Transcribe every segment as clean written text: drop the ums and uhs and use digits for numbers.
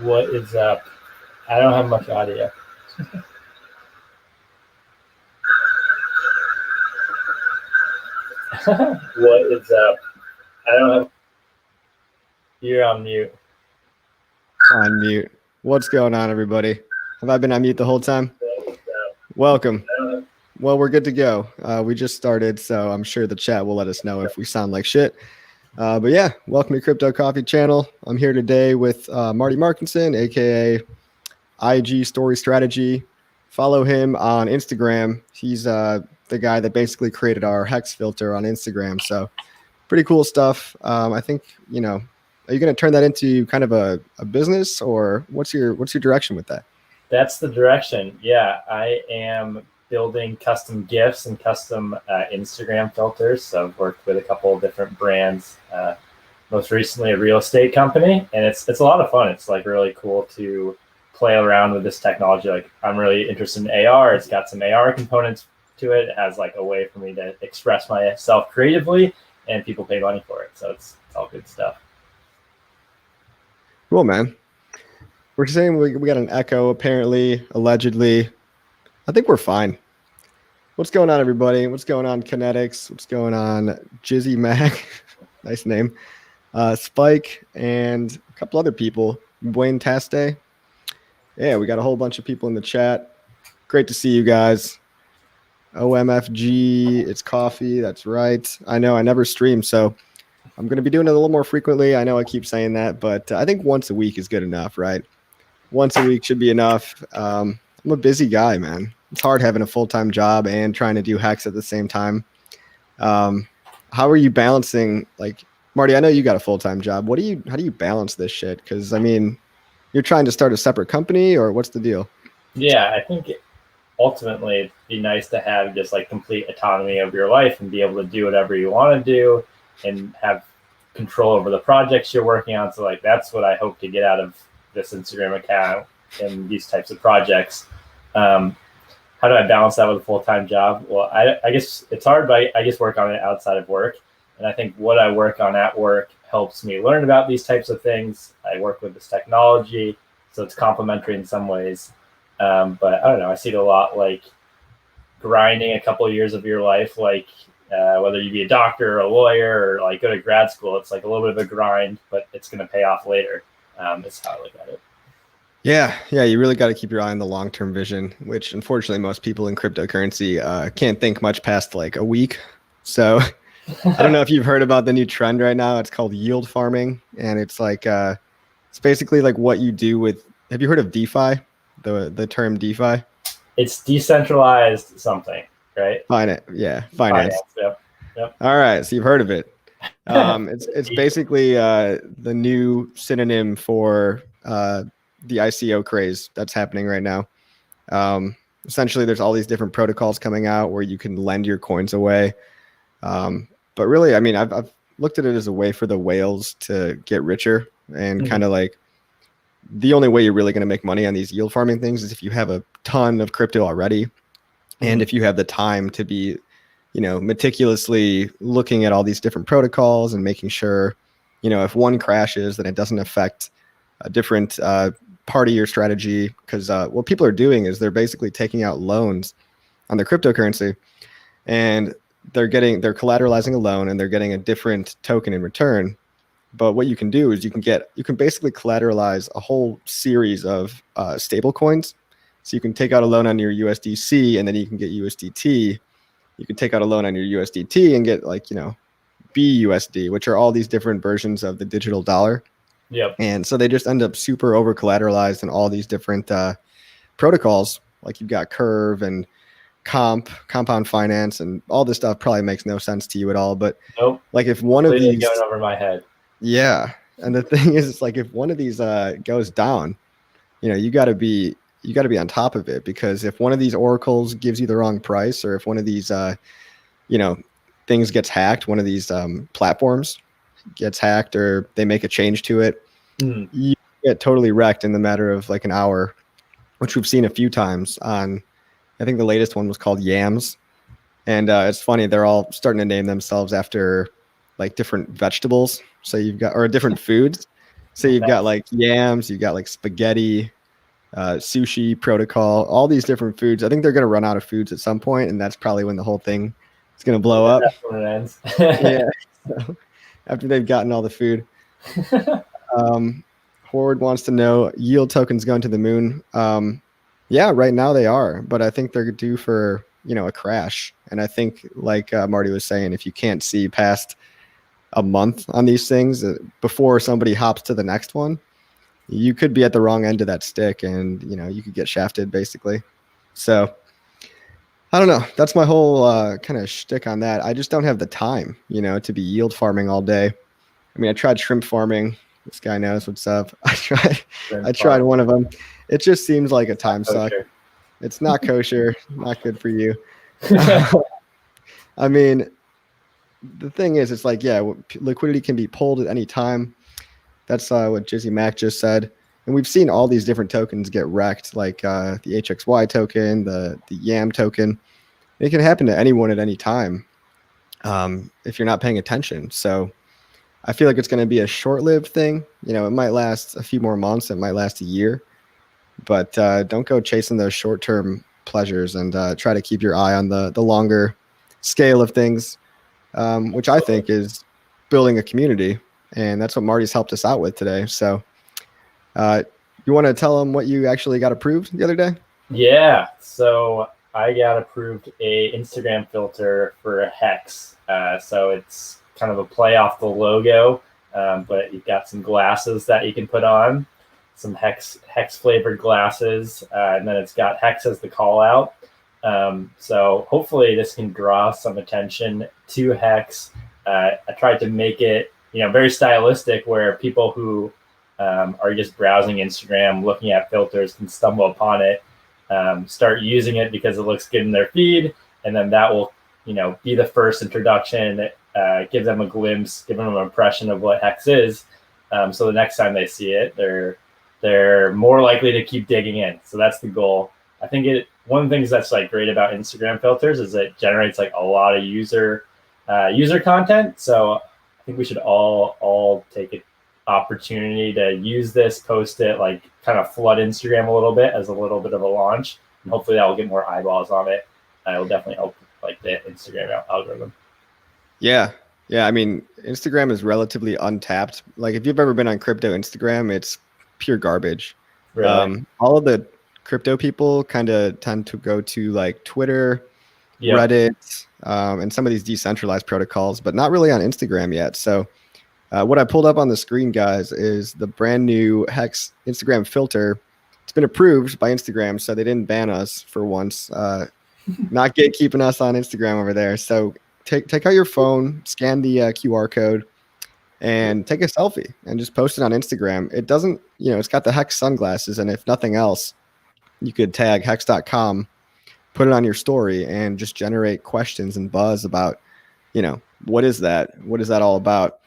What is up? I don't have much audio. What is up? I don't have. You're on mute. On mute. What's going on, everybody? Have I been on mute the whole time? Welcome. Well, we're good to go. We just started, so I'm sure the chat will let us know if we sound like shit. But yeah, welcome to Crypto Coffee Channel. I'm here today with Marty Markinson, aka IG Story Strategy. Follow him on Instagram. He's the guy that basically created our HEX filter on Instagram. So pretty cool stuff. I think, are you going to turn that into kind of a business, or what's your direction with that? That's the direction. Yeah, I am building custom GIFs and custom Instagram filters. So I've worked with a couple of different brands. Most recently, a real estate company, and it's a lot of fun. It's like really cool to play around with this technology. Like I'm really interested in AR. It's got some AR components to it. It has like a way for me to express myself creatively, and people pay money for it. So it's all good stuff. Cool, man. We're saying we got an echo, apparently, allegedly. I think we're fine. What's going on, everybody? What's going on, Kinetics? What's going on, Jizzy Mac? Nice name. Spike and a couple other people. Wayne Taste. Yeah, we got a whole bunch of people in the chat. Great to see you guys. OMFG, it's coffee. That's right. I know I never stream, so I'm going to be doing it a little more frequently. I know I keep saying that, but I think once a week is good enough, right? Once a week should be enough. I'm a busy guy, man. It's hard having a full-time job and trying to do HEX at the same time. How are you balancing, like, Marty, I know you got a full-time job. How do you balance this shit? Because, I mean, you're trying to start a separate company, or what's the deal? Yeah, I think ultimately it'd be nice to have just like complete autonomy of your life and be able to do whatever you want to do and have control over the projects you're working on. So like that's what I hope to get out of this Instagram account and these types of projects. How do I balance that with a full-time job? Well, I guess it's hard, but I just work on it outside of work. And I think what I work on at work helps me learn about these types of things. I work with this technology, so it's complementary in some ways. But I don't know, I see it a lot like grinding a couple of years of your life, like whether you be a doctor or a lawyer or like go to grad school, it's like a little bit of a grind, but it's going to pay off later. That's how I look at it. Yeah, you really got to keep your eye on the long-term vision, which unfortunately most people in cryptocurrency can't think much past like a week. So I don't know if you've heard about the new trend right now. It's called yield farming, and it's like it's basically like what you do with. Have you heard of DeFi? The term DeFi? It's decentralized something, right? Finance. Yep. All right, so you've heard of it. It's basically the new synonym for the ICO craze that's happening right now. Essentially, there's all these different protocols coming out where you can lend your coins away. But really, I mean, I've looked at it as a way for the whales to get richer, and kind of like the only way you're really going to make money on these yield farming things is if you have a ton of crypto already, and if you have the time to be, meticulously looking at all these different protocols and making sure, if one crashes, then it doesn't affect a different part of your strategy. Because what people are doing is they're basically taking out loans on their cryptocurrency, and they're collateralizing a loan, and they're getting a different token in return. But what you can do is you can basically collateralize a whole series of stable coins. So you can take out a loan on your USDC, and then you can get USDT. You can take out a loan on your USDT and get BUSD, which are all these different versions of the digital dollar. Yep. And so they just end up super over collateralized in all these different protocols. Like you've got Curve and Compound Finance, and all this stuff probably makes no sense to you at all. But nope. Like if one of these going over my head. Yeah. And the thing is, it's like if one of these goes down, you got to be on top of it, because if one of these oracles gives you the wrong price, or if one of these things gets hacked, one of these platforms gets hacked, or they make a change to it, you get totally wrecked in the matter of like an hour, which we've seen a few times on, I think the latest one was called Yams. And it's funny, they're all starting to name themselves after like different vegetables. So you've got, or different foods. So you've got like yams, you've got like spaghetti, sushi protocol, all these different foods. I think they're going to run out of foods at some point, and that's probably when the whole thing is going to blow up. That's when it ends. Yeah. So, after they've gotten all the food. Horde wants to know yield tokens going to the moon. Yeah, right now they are, but I think they're due for, a crash. And I think, like Marty was saying, if you can't see past a month on these things before somebody hops to the next one, you could be at the wrong end of that stick, and you could get shafted basically. So I don't know. That's my whole kind of shtick on that. I just don't have the time, to be yield farming all day. I mean, I tried shrimp farming. This guy knows what's up. I tried one of them. It just seems like a time suck. It's not kosher, not good for you. I mean, the thing is, it's like, yeah, liquidity can be pulled at any time. That's what Jizzy Mac just said. And we've seen all these different tokens get wrecked, like the HXY token, the YAM token. It can happen to anyone at any time if you're not paying attention. So I feel like it's going to be a short-lived thing. It might last a few more months. It might last a year. But don't go chasing those short-term pleasures, and try to keep your eye on the longer scale of things, which I think is building a community. And that's what Marty's helped us out with today. So you want to tell them what you actually got approved the other day? Yeah. So I got approved a Instagram filter for HEX. So it's kind of a play off the logo, but you've got some glasses that you can put on, some hex flavored glasses, and then it's got HEX as the call out. So hopefully this can draw some attention to HEX. I tried to make it, very stylistic, where people who are just browsing Instagram, looking at filters, can stumble upon it, start using it because it looks good in their feed, and then that will, be the first introduction, give them a glimpse, give them an impression of what HEX is. So the next time they see it, they're more likely to keep digging in. So that's the goal. I think one of the things that's like great about Instagram filters is it generates like a lot of user content. So I think we should all take an opportunity to use this, post it, like kind of flood Instagram a little bit as a little bit of a launch, and hopefully that will get more eyeballs on it. It will definitely help like the Instagram algorithm. Yeah. I mean, Instagram is relatively untapped. Like if you've ever been on crypto Instagram, it's pure garbage. Really? All of the crypto people kind of tend to go to like Twitter, Reddit, and some of these decentralized protocols, but not really on Instagram yet. So what I pulled up on the screen, guys, is the brand new HEX Instagram filter. It's been approved by Instagram, so they didn't ban us for once. Not gatekeeping us on Instagram over there. So take out your phone, scan the QR code, and take a selfie and just post it on Instagram. It doesn't, it's got the HEX sunglasses, and if nothing else, you could tag hex.com, put it on your story, and just generate questions and buzz about, what is that? What is that all about?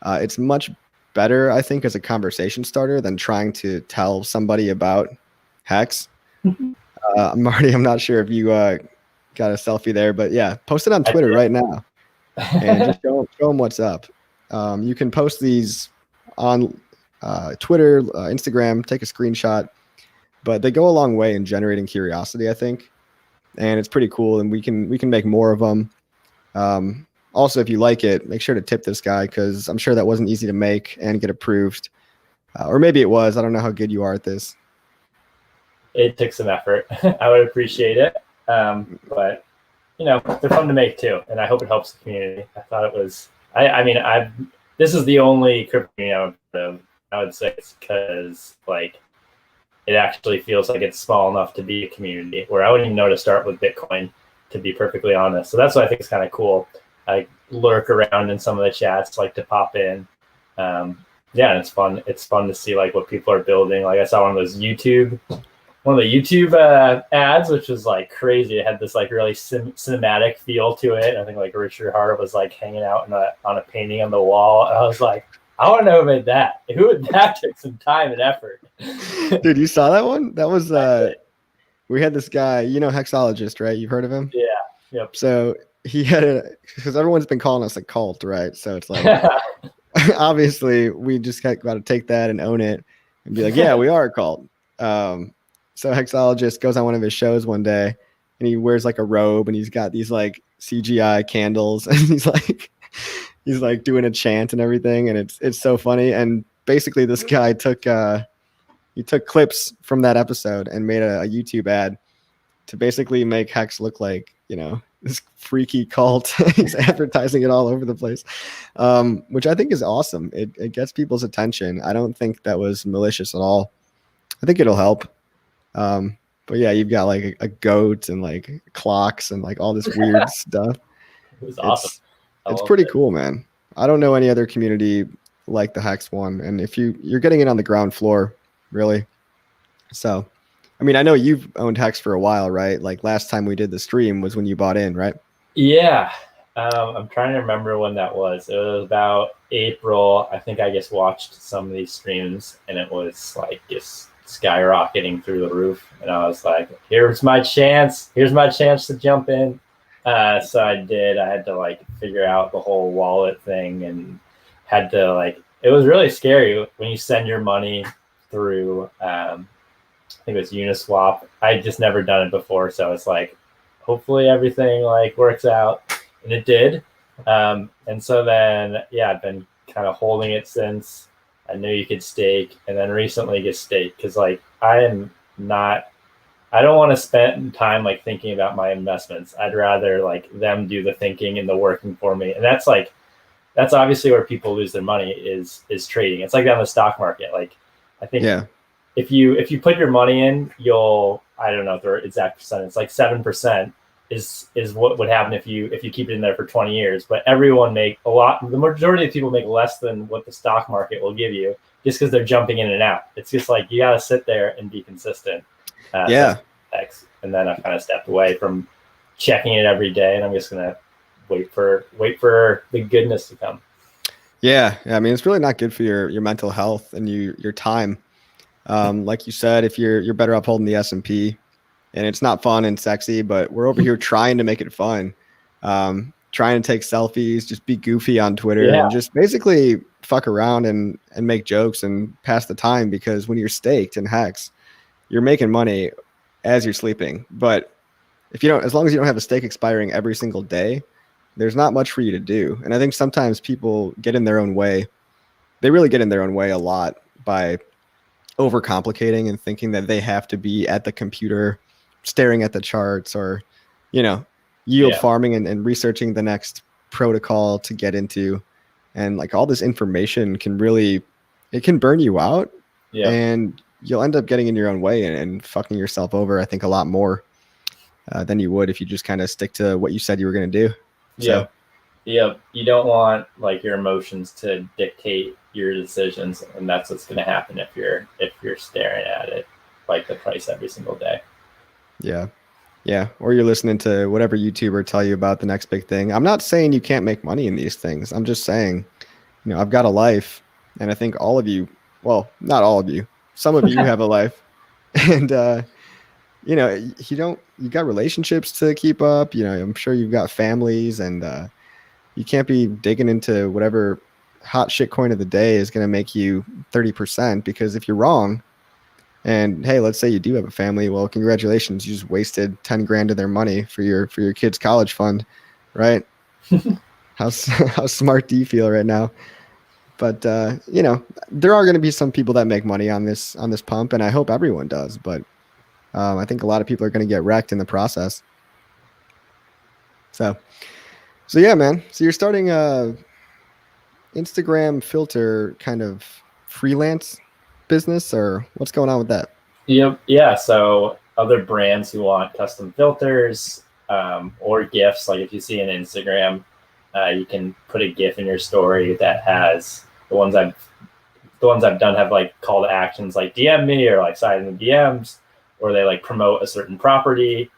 It's much better, I think, as a conversation starter than trying to tell somebody about HEX. Marty, I'm not sure if you got a selfie there, but yeah, post it on Twitter right now and just show them what's up. You can post these on Twitter, Instagram, take a screenshot, but they go a long way in generating curiosity, I think, and it's pretty cool. And we can make more of them. Also, if you like it, make sure to tip this guy, because I'm sure that wasn't easy to make and get approved, or maybe it was. I don't know how good you are at this. It took some effort. I would appreciate it, but they're fun to make too, and I hope it helps the community. I thought it was. This is the only crypto community I would say it's because like it actually feels like it's small enough to be a community where I wouldn't even know to start with Bitcoin, to be perfectly honest. So that's what I think is kind of cool. I lurk around in some of the chats, like to pop in. And it's fun. It's fun to see like what people are building. Like I saw one of the YouTube ads, which was like crazy. It had this like really cinematic feel to it. I think like Richard Hart was like hanging out on a painting on the wall. And I was like, I want to know about that. That took some time and effort. Dude, you saw that one? That was we had this guy, Hexologist, right? You've heard of him? Yeah. Yep. So he had because everyone's been calling us a cult, right? So it's like obviously we just got to take that and own it and be like, yeah, we are a cult. So Hexologist goes on one of his shows one day and he wears like a robe and he's got these like CGI candles and he's like doing a chant and everything, and it's so funny. And basically this guy took he took clips from that episode and made a YouTube ad to basically make Hex look like, you know, this freaky cult. He's advertising it all over the place, which I think is awesome. It gets people's attention. I don't think that was malicious at all. I think it'll help. But yeah, you've got like a goat and like clocks and like all this weird stuff. It was awesome. It's pretty cool, man. I don't know any other community like the Hex one. And if you're getting it on the ground floor, really. So, I mean, I know you've owned Hex for a while, right? Like last time we did the stream was when you bought in, right? Yeah. I'm trying to remember when that was. It was about April. I think I just watched some of these streams and it was like just skyrocketing through the roof. And I was like, here's my chance. Here's my chance to jump in. So I did. I had to like figure out the whole wallet thing and had to like, it was really scary when you send your money through, I think it was Uniswap. I just never done it before. So it's like, hopefully everything like works out, and it did. And so then, yeah, I've been kind of holding it since. I knew you could stake, and then recently just stake because like I don't want to spend time like thinking about my investments. I'd rather like them do the thinking and the working for me. And that's obviously where people lose their money is trading. It's like on the stock market. Like I think if you put your money in, I don't know the exact percent. It's like 7% is what would happen if you keep it in there for 20 years. But everyone the majority of people make less than what the stock market will give you just because they're jumping in and out. It's just like you got to sit there and be consistent. And then I kind of stepped away from checking it every day, and I'm just gonna wait for the goodness to come. Yeah, I mean, it's really not good for your mental health and your time. Like you said, if you're better off holding the S&P, and it's not fun and sexy, but we're over here trying to make it fun, trying to take selfies, just be goofy on Twitter, and just basically fuck around and make jokes and pass the time. Because when you're staked in Hex, you're making money as you're sleeping. But as long as you don't have a stake expiring every single day, there's not much for you to do. And I think sometimes people get in their own way. They really get in their own way a lot by overcomplicating and thinking that they have to be at the computer staring at the charts or, yield farming and researching the next protocol to get into. And like all this information it can burn you out. Yeah. And you'll end up getting in your own way and fucking yourself over, I think, a lot more than you would if you just kind of stick to what you said you were going to do. Yeah. You don't want like your emotions to dictate your decisions, and that's what's going to happen if you're staring at it like the price every single day. Yeah. Or you're listening to whatever YouTuber tell you about the next big thing. I'm not saying you can't make money in these things. I'm just saying, I've got a life, and I think all of you, well, not all of you, some of you have a life, and you got relationships to keep up. I'm sure you've got families, and you can't be digging into whatever hot shit coin of the day is going to make you 30%, because if you're wrong, and hey, let's say you do have a family, well, congratulations, you just wasted 10 grand of their money for your kid's college fund, right? How smart do you feel right now? But there are going to be some people that make money on this pump, and I hope everyone does. But I think a lot of people are going to get wrecked in the process. So yeah, man. So you're starting a Instagram filter kind of freelance business, or what's going on with that? Yep. Yeah. So other brands who want custom filters or GIFs, like if you see an Instagram, you can put a GIF in your story that has the ones I've done have like call to actions like DM me or like slide in the DMs, or they like promote a certain property.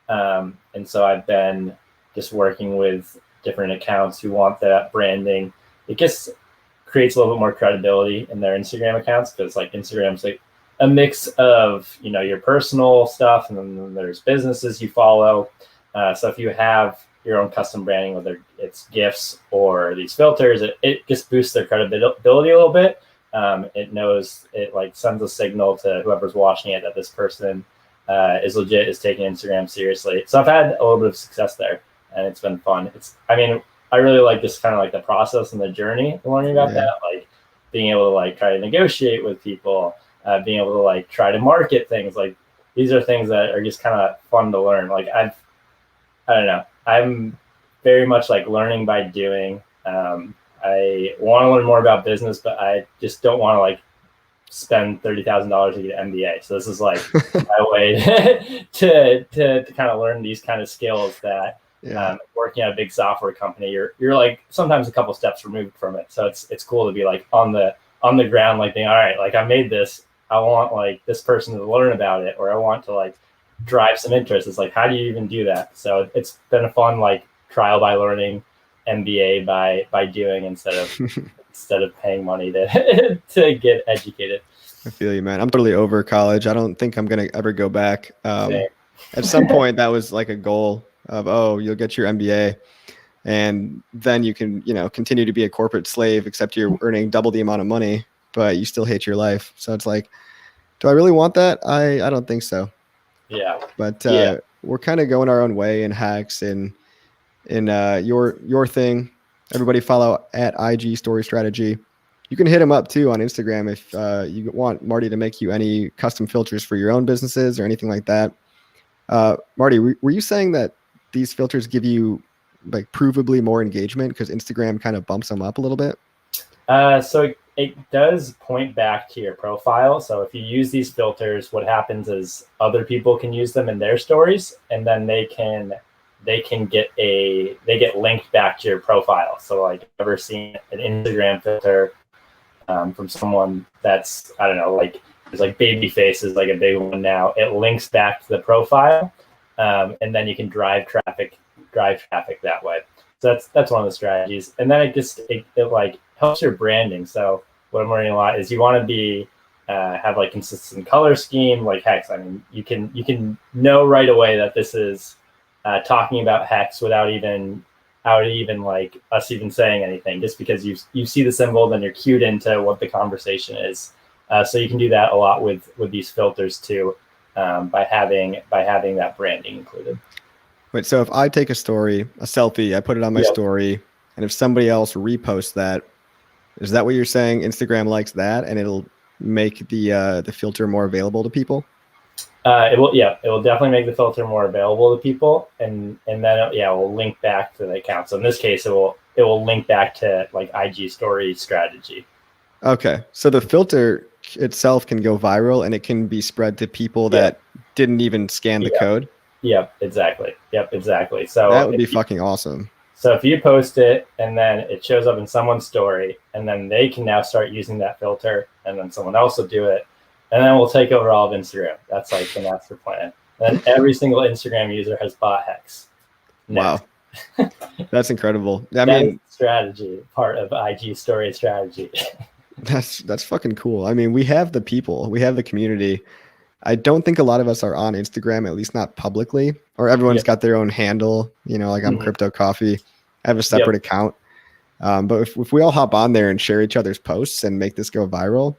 And so I've been just working with different accounts who want that branding. It just creates a little bit more credibility in their Instagram accounts, because like Instagram's like a mix of, your personal stuff, and then there's businesses you follow. So if you have your own custom branding, whether it's GIFs or these filters, it just boosts their credibility a little bit. It knows, it like sends a signal to whoever's watching it that this person is legit, is taking Instagram seriously. So I've had a little bit of success there, and it's been fun. I really like this kind of like the process and the journey of learning about that, like being able to like try to negotiate with people, being able to like try to market things. Like these are things that are just kind of fun to learn. Like I don't know, I'm very much like learning by doing. I want to learn more about business, but I just don't want to like spend $30,000 to get an MBA. So this is like my way to kind of learn these kind of skills that working at a big software company, you're like sometimes a couple steps removed from it. So it's cool to be like on the ground, like being all right, like I made this. I want like this person to learn about it, or I want to like drive some interest. It's like, how do you even do that? So it's been a fun like trial by learning, MBA by doing instead of paying money to to get educated. I feel you, man. I'm totally over college. I don't think I'm gonna ever go back. At some point, that was like a goal of, oh, you'll get your MBA, and then you can, continue to be a corporate slave, except you're earning double the amount of money, but you still hate your life. So it's like, do I really want that? I don't think so. Yeah. But we're kind of going our own way in HEX and in your thing. Everybody follow at IG Story Strategy. You can hit him up too on Instagram if you want Marty to make you any custom filters for your own businesses or anything like that. Marty, were you saying that these filters give you like provably more engagement because Instagram kind of bumps them up a little bit? So it does point back to your profile. So if you use these filters, what happens is other people can use them in their stories, and then they get linked back to your profile. So like, ever seen an Instagram filter from someone that's, I don't know, like there's like baby face is like a big one now. It links back to the profile, and then you can drive traffic that way. So that's one of the strategies. And then it like helps your branding. So what I'm learning a lot is you want to be have like consistent color scheme, like HEX. I mean, you can know right away that this is talking about HEX without even like us even saying anything, just because you see the symbol, then you're cued into what the conversation is. So you can do that a lot with these filters too, by having that branding included. Wait, so if I take a selfie, I put it on my story, and if somebody else reposts that, is that what you're saying? Instagram likes that, and it'll make the filter more available to people? It will definitely make the filter more available to people, and then it will link back to the account. So in this case, it will link back to like IG Story Strategy. Okay, so the filter itself can go viral, and it can be spread to people that didn't even scan the code. Yep, exactly. So that would be fucking awesome. So if you post it and then it shows up in someone's story, and then they can now start using that filter, and then someone else will do it, and then we'll take over all of Instagram. That's like the master plan. And then every single Instagram user has bought HEX. Wow. That's incredible. I mean, strategy, part of IG Story Strategy. That's fucking cool. I mean, we have the people, we have the community. I don't think a lot of us are on Instagram, at least not publicly, or everyone's got their own handle, like I'm Crypto Coffee. I have a separate account. But if we all hop on there and share each other's posts and make this go viral,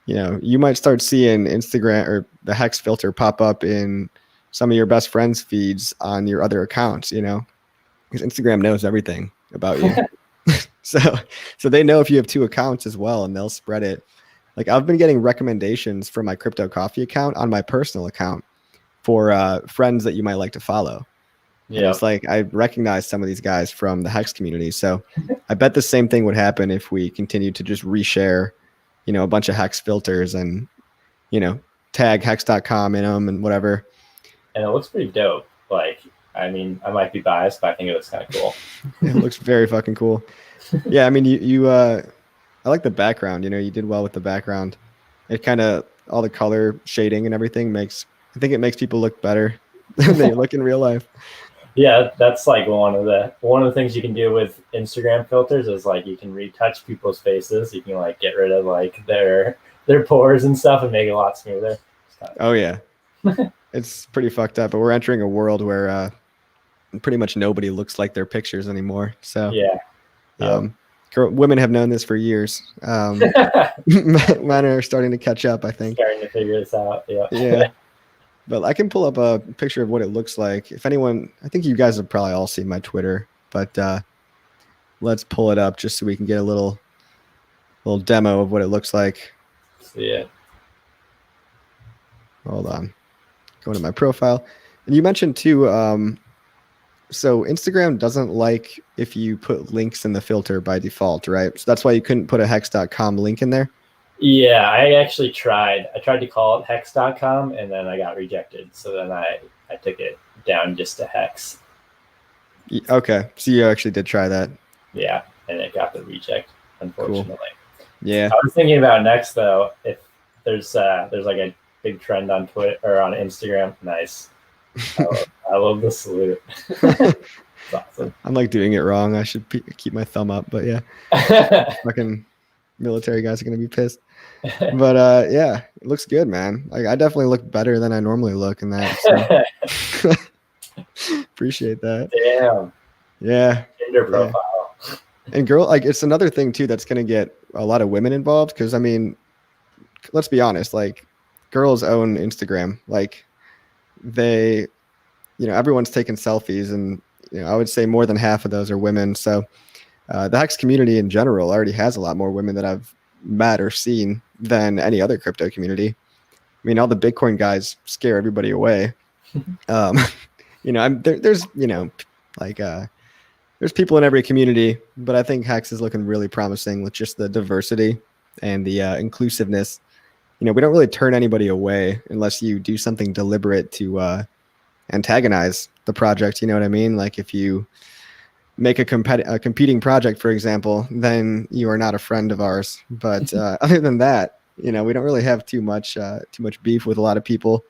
you might start seeing Instagram or the HEX filter pop up in some of your best friends' feeds on your other accounts, because Instagram knows everything about you. So they know if you have two accounts as well, and they'll spread it. Like, I've been getting recommendations from my Crypto Coffee account on my personal account for friends that you might like to follow. Yeah. And it's like, I recognize some of these guys from the HEX community. So I bet the same thing would happen if we continue to just reshare, a bunch of HEX filters and, tag hex.com in them and whatever. And it looks pretty dope. Like, I mean, I might be biased, but I think it looks kind of cool. It looks very fucking cool. Yeah. I mean, I like the background, you did well with the background. It kind of, all the color shading and everything I think it makes people look better than they look in real life. Yeah, that's like one of the things you can do with Instagram filters is like you can retouch people's faces. You can like get rid of like their pores and stuff and make it a lot smoother. Oh yeah. It's pretty fucked up, but we're entering a world where pretty much nobody looks like their pictures anymore. So Yeah. women have known this for years. Men are starting to catch up, I think. Starting to figure this out. Yeah. Yeah. But I can pull up a picture of what it looks like. If anyone, I think you guys have probably all seen my Twitter, but let's pull it up just so we can get a little demo of what it looks like. See it. Hold on. Go to my profile. And you mentioned too, so Instagram doesn't like if you put links in the filter by default, right? So that's why you couldn't put a hex.com link in there. Yeah, I actually tried. I tried to call it hex.com and then I got rejected. So then I took it down just to hex. Okay. So you actually did try that. Yeah, and it got the reject, unfortunately. Cool. Yeah. I was thinking about next though, if there's like a big trend on Twitter or on Instagram. Nice. I love the salute. It's awesome. I'm like doing it wrong. I should keep my thumb up, but yeah. Fucking military guys are gonna be pissed. But yeah, it looks good, man. Like I definitely look better than I normally look in that. So. Appreciate that. Damn. Yeah. Tinder profile. Yeah. And girl, like it's another thing too that's gonna get a lot of women involved because I mean, let's be honest, like girls own Instagram. Like they, everyone's taking selfies, and I would say more than half of those are women. So the HEX community in general already has a lot more women that I've met or seen than any other crypto community. I mean, all the Bitcoin guys scare everybody away. There's there's people in every community, but I think HEX is looking really promising with just the diversity and the inclusiveness. We don't really turn anybody away unless you do something deliberate to antagonize the project. You know what I mean? Like if you make a competing project, for example, then you are not a friend of ours. But other than that, we don't really have too much beef with a lot of people.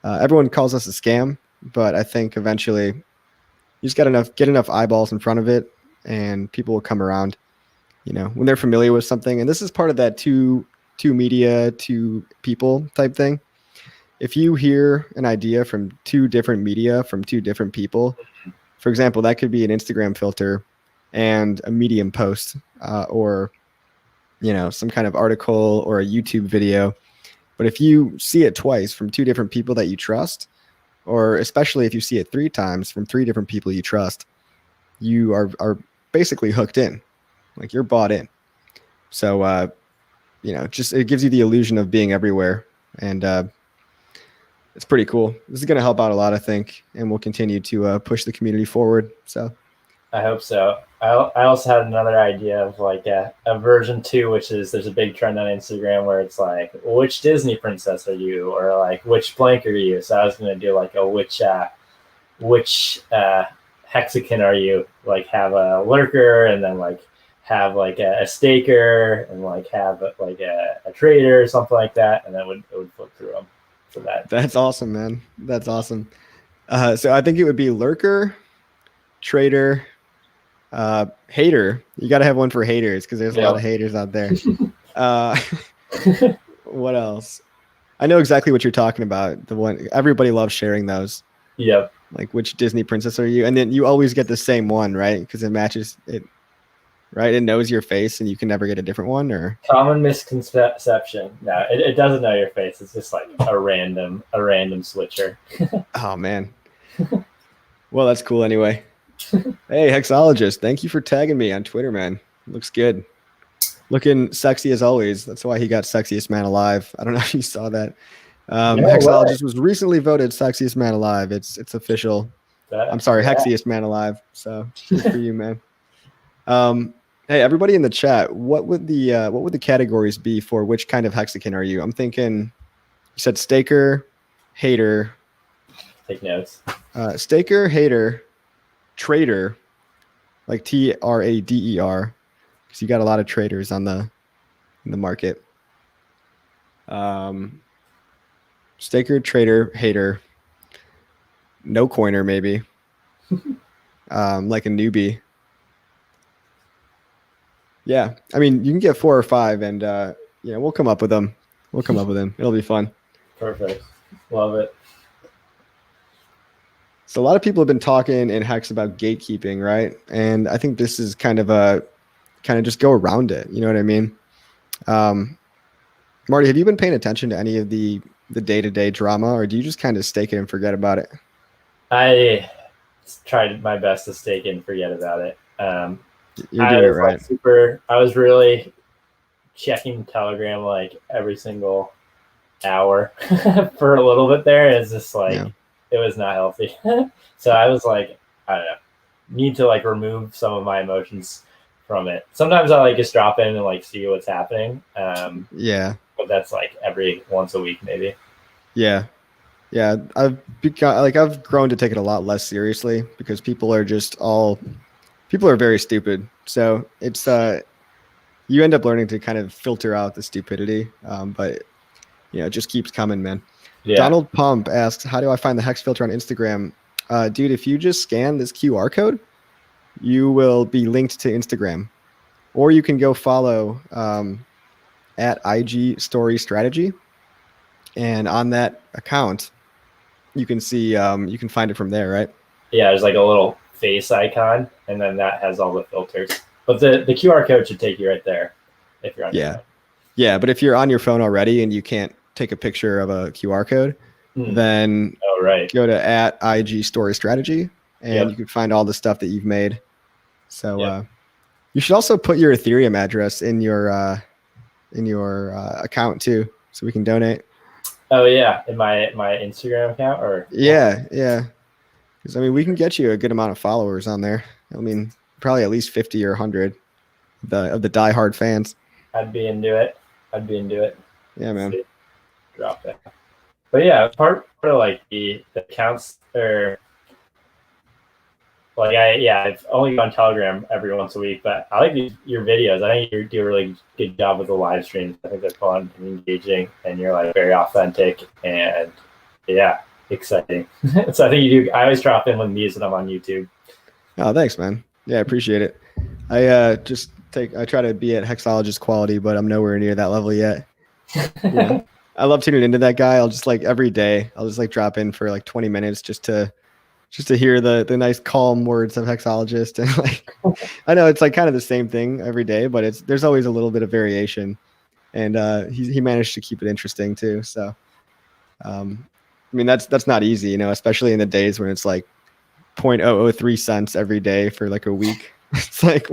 Everyone calls us a scam, but I think eventually you just get enough eyeballs in front of it, and people will come around. When they're familiar with something, and this is part of that two media, two people type thing. If you hear an idea from two different media, from two different people, for example, that could be an Instagram filter and a Medium post, or some kind of article or a YouTube video. But if you see it twice from two different people that you trust, or especially if you see it 3 times from 3 different people you trust, you are basically hooked in, like you're bought in. So just it gives you the illusion of being everywhere, and it's pretty cool. This is going to help out a lot, I think, and we'll continue to push the community forward. So I hope so. I also had another idea of like a version 2, which is there's a big trend on Instagram where it's like, which Disney princess are you, or like which blank are you? So I was going to do like a which hexagon are you? Like have a lurker, and then like have like a staker, and like have like a trader or something like that, and then it would flip through them. So that's awesome, man. That's awesome. So I think it would be lurker, trader, hater. You got to have one for haters because there's a lot of haters out there. What else? I know exactly what you're talking about. The one everybody loves sharing those. Yep. Like which Disney princess are you? And then you always get the same one, right? Because it matches it. Right, it knows your face, and you can never get a different one. Or common misconception. No, it doesn't know your face. It's just like a random switcher. Oh man. Well, that's cool anyway. Hey, Hexologist, thank you for tagging me on Twitter, man. Looks good. Looking sexy as always. That's why he got sexiest man alive. I don't know if you saw that. Hexologist was recently voted sexiest man alive. It's official. I'm sorry, hexiest man alive. So good for you, man. Hey, everybody in the chat, what would the categories be for which kind of hexagon are you? I'm thinking you said staker, hater. Take notes. Staker, hater, trader, like TRADER, because you got a lot of traders in the market. Staker, trader, hater, no coiner maybe. Like a newbie. Yeah, I mean, you can get 4 or 5, and we'll come up with them. It'll be fun. Perfect. Love it. So a lot of people have been talking in HEX about gatekeeping, right? And I think this is kind of just go around it. You know what I mean? Marty, have you been paying attention to any of the day-to-day drama, or do you just kind of stake it and forget about it? I tried my best to stake and forget about it. You're doing it right. I was really checking Telegram like every single hour for a little bit there. It's just like, It was not healthy. So I was like, I don't know, need to like remove some of my emotions from it. Sometimes I like just drop in and like see what's happening. But that's like every once a week, maybe. Yeah. I've grown to take it a lot less seriously because people are very stupid. So it's, you end up learning to kind of filter out the stupidity. But it just keeps coming, man. Yeah. Donald Pump asks, how do I find the HEX filter on Instagram? Dude, if you just scan this QR code, you will be linked to Instagram, or you can go follow at IG Story Strategy. And on that account, you can see, you can find it from there, right? Yeah, there's like a little face icon, and then that has all the filters. But the QR code should take you right there if you're on your phone. Yeah, but if you're on your phone already and you can't take a picture of a QR code, then go to at IG Story Strategy, and you can find all the stuff that you've made. So you should also put your Ethereum address in your account too, so we can donate. Oh yeah, in my Instagram account, or yeah, because I mean we can get you a good amount of followers on there. I mean probably at least 50 or 100 of the diehard fans. I'd be into it. Yeah, man. Drop it. But yeah, part of like the accounts or like I've only gone Telegram every once a week, but I like your videos. I think you do a really good job with the live streams. I think they're fun and engaging, and you're like very authentic and exciting. So I think you do. I always drop in when these when I'm on YouTube. Oh, thanks, man. Yeah, I appreciate it. I try to be at Hexologist quality, but I'm nowhere near that level yet. I love tuning into that guy. I'll just like every day, I'll just like drop in for like 20 minutes just to hear the nice calm words of Hexologist. And like, I know it's like kind of the same thing every day, but there's always a little bit of variation, and he managed to keep it interesting too. So, I mean, that's not easy, especially in the days when it's like 0.003 cents every day for like a week. It's like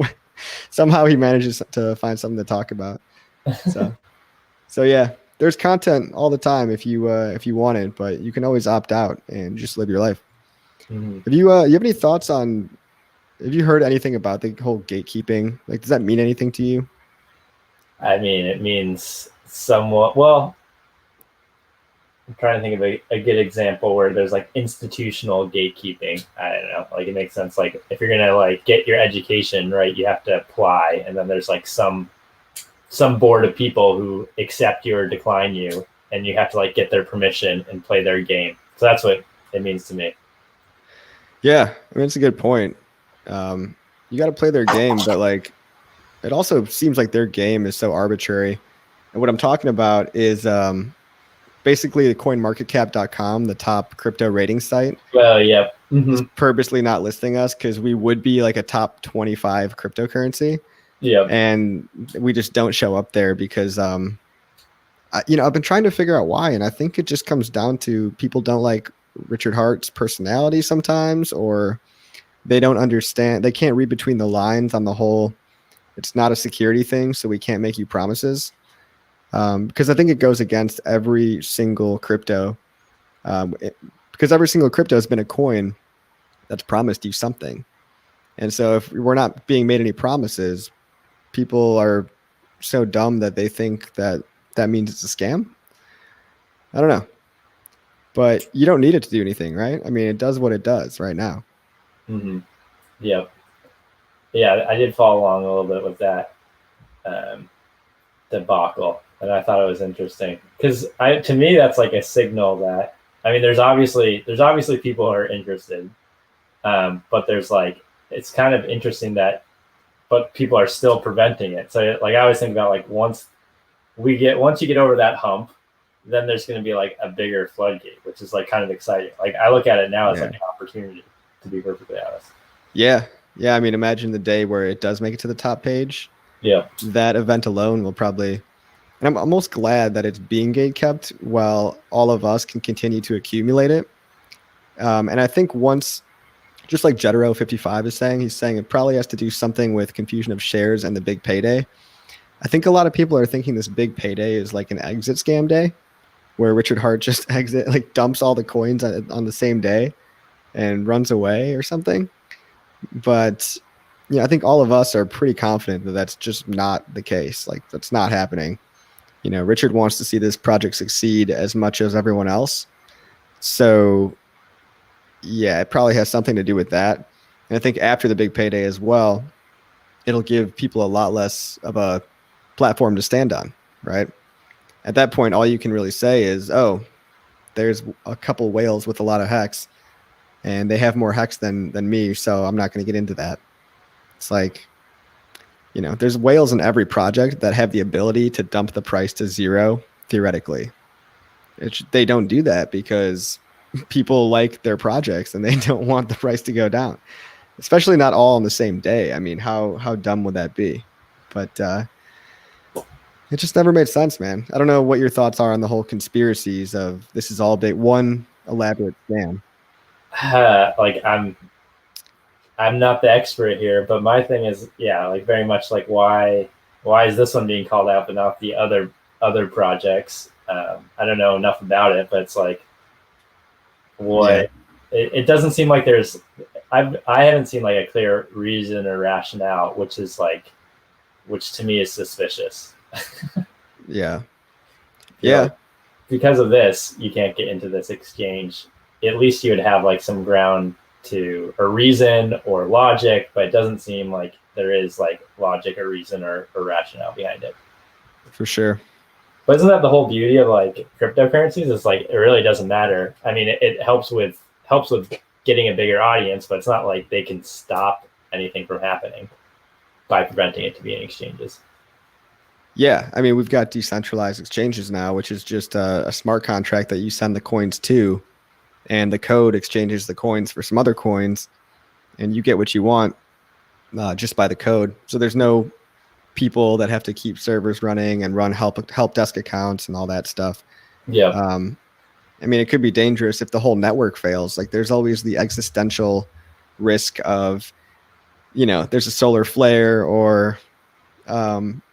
somehow he manages to find something to talk about. So yeah, there's content all the time if you want it, but you can always opt out and just live your life. Mm-hmm. Have you have any thoughts on? Have you heard anything about the whole gatekeeping? Like, does that mean anything to you? I mean, it means somewhat. Well, I'm trying to think of a good example where there's like institutional gatekeeping. I don't know, like it makes sense. Like if you're gonna like get your education, right, you have to apply, and then there's like some board of people who accept you or decline you, and you have to like get their permission and play their game. So that's what it means to me. Yeah, I mean, it's a good point. You got to play their game, but like, it also seems like their game is so arbitrary. And what I'm talking about is basically the coinmarketcap.com, the top crypto rating site. Well, yeah. Mm-hmm. Is purposely not listing us because we would be like a top 25 cryptocurrency. Yeah. And we just don't show up there because, I've been trying to figure out why. And I think it just comes down to people don't like Richard Hart's personality sometimes, or they don't understand. They can't read between the lines on the whole. It's not a security thing, so we can't make you promises. Because I think it goes against every single crypto. Because every single crypto has been a coin that's promised you something. And so if we're not being made any promises, people are so dumb that they think that means it's a scam. I don't know. But you don't need it to do anything, right? I mean, it does what it does right now. Mm-hmm. Yep. Yeah, I did follow along a little bit with that debacle, and I thought it was interesting because to me that's like a signal that, I mean, there's obviously people who are interested, but there's like, it's kind of interesting that, but people are still preventing it. So like I always think about like once you get over that hump, then there's going to be like a bigger floodgate, which is like kind of exciting. Like I look at it now as like an opportunity, to be perfectly honest. Yeah. Yeah. I mean, imagine the day where it does make it to the top page. Yeah. That event alone will probably, and I'm almost glad that it's being gate kept while all of us can continue to accumulate it. And I think once, just like Jetero 55 is saying, he's saying it probably has to do something with confusion of shares and the big payday. I think a lot of people are thinking this big payday is like an exit scam day where Richard Hart just like dumps all the coins on the same day and runs away or something. But I think all of us are pretty confident that that's just not the case. Like that's not happening. Richard wants to see this project succeed as much as everyone else. So yeah, it probably has something to do with that. And I think after the big payday as well, it'll give people a lot less of a platform to stand on, right? At that point, all you can really say is, oh, there's a couple whales with a lot of HEX and they have more HEX than me, so I'm not going to get into that. It's like, there's whales in every project that have the ability to dump the price to zero, theoretically. They don't do that because people like their projects and they don't want the price to go down, especially not all on the same day. I mean, how dumb would that be? But it just never made sense, man. I don't know what your thoughts are on the whole conspiracies of this is all one elaborate scam. Like I'm not the expert here, but my thing is, like very much like why is this one being called out but not the other projects? I don't know enough about it, but it's like what it doesn't seem like there's I haven't seen like a clear reason or rationale, which to me is suspicious. Yeah. Like, because of this, you can't get into this exchange. At least you would have like some ground to a reason or logic, but it doesn't seem like there is like logic or reason or rationale behind it. For sure. But isn't that the whole beauty of like cryptocurrencies? It's like it really doesn't matter. I mean, it helps with getting a bigger audience, but it's not like they can stop anything from happening by preventing it to be in exchanges. Yeah, I mean, we've got decentralized exchanges now, which is just a smart contract that you send the coins to, and the code exchanges the coins for some other coins, and you get what you want just by the code. So there's no people that have to keep servers running and run help desk accounts and all that stuff. Yeah. I mean, it could be dangerous if the whole network fails. Like there's always the existential risk of, there's a solar flare or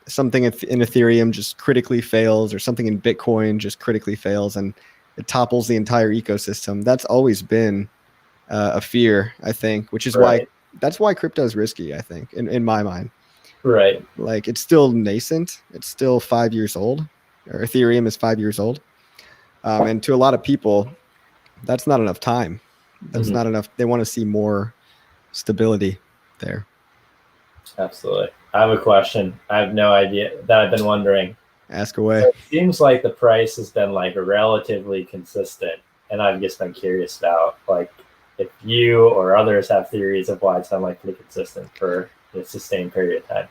something in Ethereum just critically fails or something in Bitcoin just critically fails and it topples the entire ecosystem. That's always been a fear, I think, which is why crypto is risky, I think, in my mind. Right. Like it's still nascent. It's still 5 years old, or Ethereum is 5 years old. And to a lot of people, that's not enough time. That's not enough. They want to see more stability there. Absolutely. I have a question. I have no idea that I've been wondering. Ask away. So it seems like the price has been like relatively consistent, and I've just been curious about like if you or others have theories of why it's been like pretty consistent for a sustained period of time.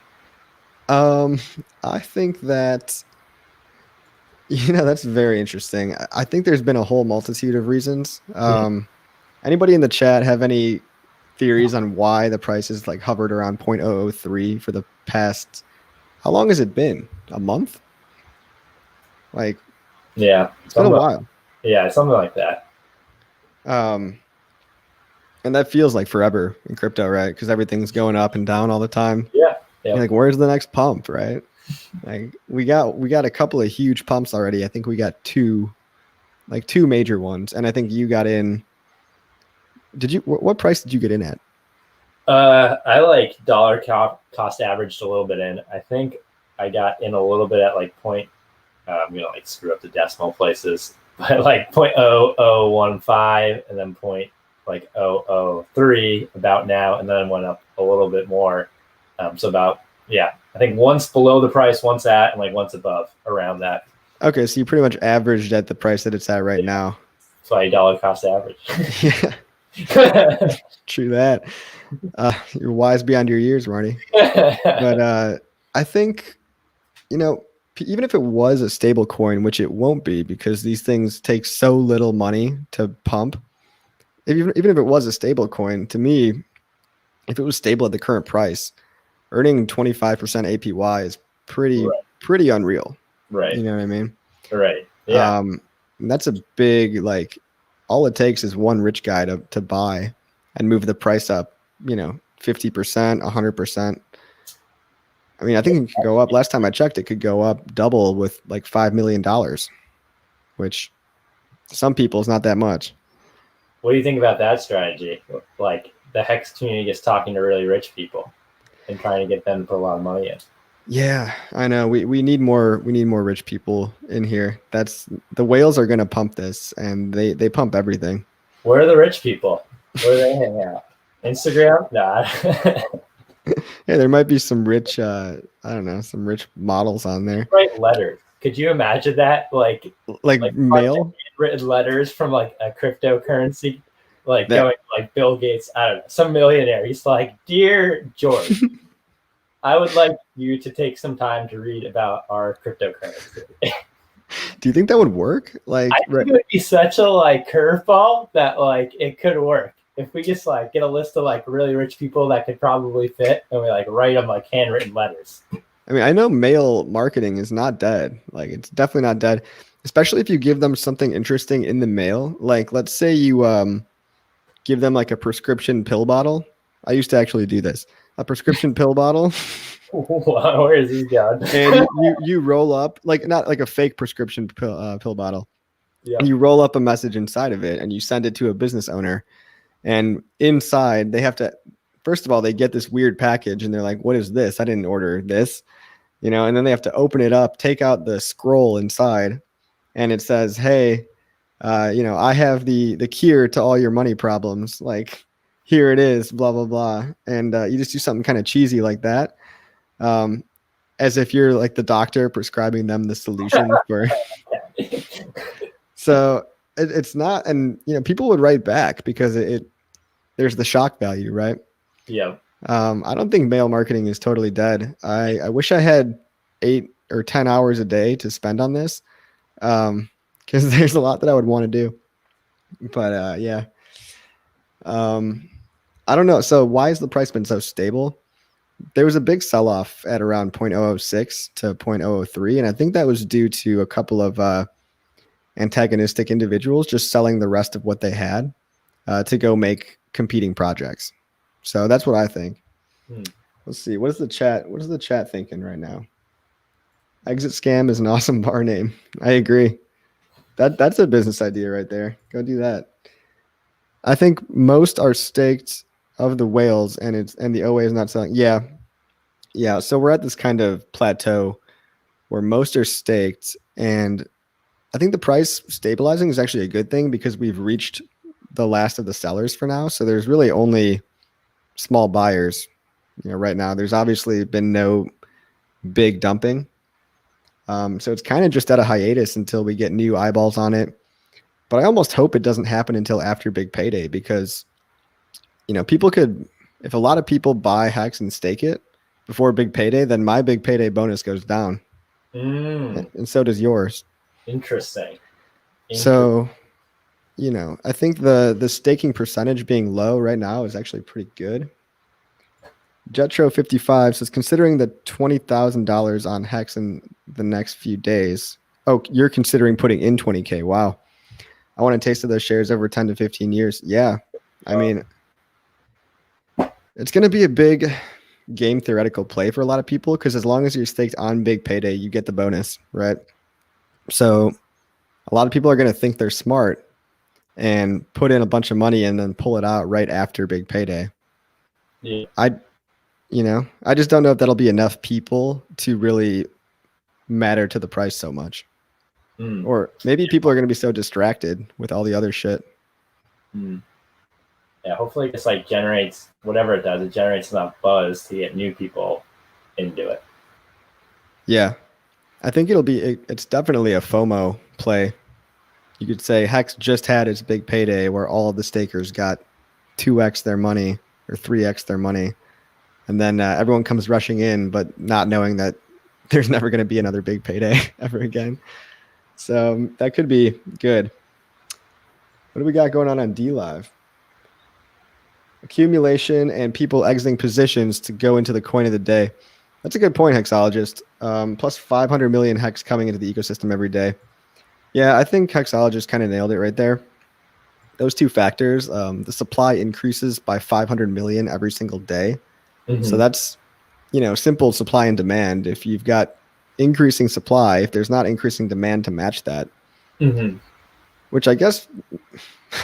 I think that that's very interesting. I think there's been a whole multitude of reasons. Anybody in the chat have any theories on why the price is like hovered around 0.003 for the past, how long has it been? A month? Like, yeah, it's been a while. Yeah, something like that. And that feels like forever in crypto, right? Because everything's going up and down all the time. Yeah. Like, where's the next pump, right? Like, we got a couple of huge pumps already. I think we got two major ones, and I think you got in. What price did you get in at? I like dollar cost averaged a little bit in. I think I got in a little bit at like point. I'm gonna like screw up the decimal places, but like 0.0015 and then 0.003 about now, and then went up a little bit more. So about I think once below the price, once at, and like once above around that. Okay, so you pretty much averaged at the price that it's at right now. So a dollar cost average. Yeah. True that. You're wise beyond your years, Marty. But I think, even if it was a stable coin, which it won't be because these things take so little money to pump. Even if it was a stable coin, to me, if it was stable at the current price, earning 25% APY is pretty unreal. Right. You know what I mean? Right. Yeah. That's a big, like, all it takes is one rich guy to buy and move the price up, 50%, 100%. I mean, I think it could go up. Last time I checked, it could go up double with like $5 million, which some people is not that much. What do you think about that strategy? Like the HEX community gets talking to really rich people and trying to get them to put a lot of money in. Yeah, I know. We need more rich people in here. That's the whales are gonna pump this, and they pump everything. Where are the rich people? Where do they hang out? Instagram? Nah. Yeah, there might be some rich I don't know, some rich models on there. Write letters. Could you imagine that? Like mail? Written letters from like a cryptocurrency, like That, going like Bill Gates, I don't know, some millionaire. He's like, "Dear George, I would like you to take some time to read about our cryptocurrency." do you think that would work? Like, I think it would be such a like curveball that like it could work if we just like get a list of like really rich people that could probably fit, and we like write them like handwritten letters. I mean, I know mail marketing is not dead. Like, it's definitely not dead, especially if you give them something interesting in the mail. Like, let's say you give them like a prescription pill bottle. I used to actually do this. A prescription pill bottle. Wow, where is he going? And you roll up, like, not like a fake prescription pill bottle. Yeah. And you roll up a message inside of it and you send it to a business owner. And inside they have to, first of all, they get this weird package and they're like, what is this? I didn't order this, and then they have to open it up, take out the scroll inside, and it says, hey, I have the cure to all your money problems. Like, here it is, blah, blah, blah. And you just do something kind of cheesy like that. As if you're like the doctor prescribing them the solution for. So it's not, and people would write back because there's the shock value, right? Yeah. I don't think mail marketing is totally dead. I wish I had 8 or 10 hours a day to spend on this, because there's a lot that I would want to do. But yeah, I don't know. So why has the price been so stable? There was a big sell-off at around 0.006 to 0.003, and I think that was due to a couple of antagonistic individuals just selling the rest of what they had to go make competing projects. So that's what I think. Let's see. What is the chat thinking right now? Exit Scam is an awesome bar name. I agree. That's a business idea right there. Go do that. I think most are staked of the whales, and the OA is not selling. Yeah. So we're at this kind of plateau where most are staked, and I think the price stabilizing is actually a good thing because we've reached the last of the sellers for now. So there's really only small buyers, right now. There's obviously been no big dumping. So it's kind of just at a hiatus until we get new eyeballs on it. But I almost hope it doesn't happen until after big payday because, people could, if a lot of people buy HEX and stake it before big payday, then my big payday bonus goes down. And so does yours. Interesting. So, I think the staking percentage being low right now is actually pretty good. Jetro55 says, considering the $20,000 on HEX in the next few days. Oh, you're considering putting in 20K. Wow. I want a taste of those shares over 10 to 15 years. Yeah. I mean, it's going to be a big game theoretical play for a lot of people because as long as you're staked on big payday, you get the bonus, right? So a lot of people are going to think they're smart and put in a bunch of money and then pull it out right after big payday. Yeah. I just don't know if that'll be enough people to really matter to the price so much. Or maybe people are going to be so distracted with all the other shit. Yeah, hopefully it just like generates whatever it does. It generates enough buzz to get new people into it. Yeah, I think it's definitely a FOMO play. You could say HEX just had its big payday where all of the stakers got 2x their money or 3x their money. And then everyone comes rushing in, but not knowing that there's never going to be another big payday ever again. So that could be good. What do we got going on DLive? Accumulation and people exiting positions to go into the coin of the day. That's a good point, Hexologist. Plus 500 million hex coming into the ecosystem every day. Yeah, I think Hexologist kind of nailed it right there. Those two factors, the supply increases by 500 million every single day. Mm-hmm. So that's, simple supply and demand. If you've got increasing supply, if there's not increasing demand to match that, mm-hmm. which I guess,